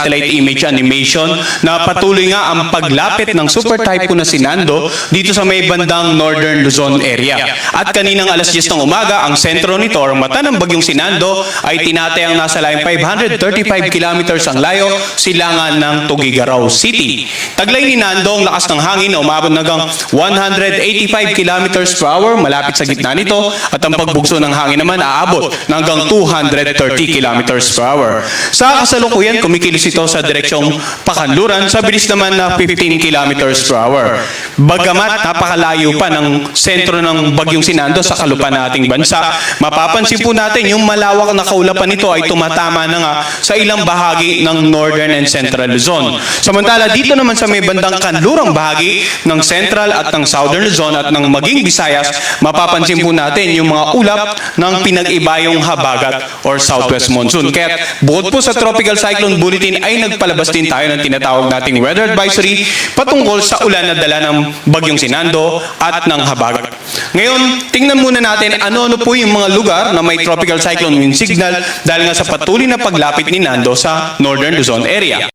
satellite image animation na patuloy nga ang paglapit ng super typhoon na si Nando dito sa may bandang Northern Luzon area. At kaninang alas 10 ng umaga, ang sentro nito or mata ng bagyong si Nando ay tinatayang nasa layong 535 kilometers ang layo silangan ng Tuguegarao City. Taglay ni Nando ang lakas ng hangin na umabot hanggang 185 kilometers per hour malapit sa gitna nito at ang pagbugso ng hangin naman aabot ng hanggang 230 kilometers per hour. Sa kasalukuyan, kumikilos ito sa direksyong Pakanluran sa bilis naman na 15 kilometers per hour. Bagamat napakalayo pa ng sentro ng bagyong si Nando sa kalupan ng ating bansa, mapapansin po natin yung malawak na kaulapan nito ay tumatama na nga sa ilang bahagi ng Northern and Central Luzon. Samantala dito naman sa may bandang kanlurang bahagi ng Central at ng Southern Luzon at ng maging Visayas, mapapansin po natin yung mga ulap ng pinag-ibayong habagat or southwest monsoon. Kaya bukod po sa tropical cyclone bulletin ay nagpalabas din tayo ng tinatawag nating weather advisory patungkol sa ulan na dala ng bagyong si Nando at ng habagat. Ngayon, tingnan muna natin ano-ano po yung mga lugar na may tropical cyclone wind signal dahil nga sa patuloy na paglapit ni Nando sa Northern Luzon area.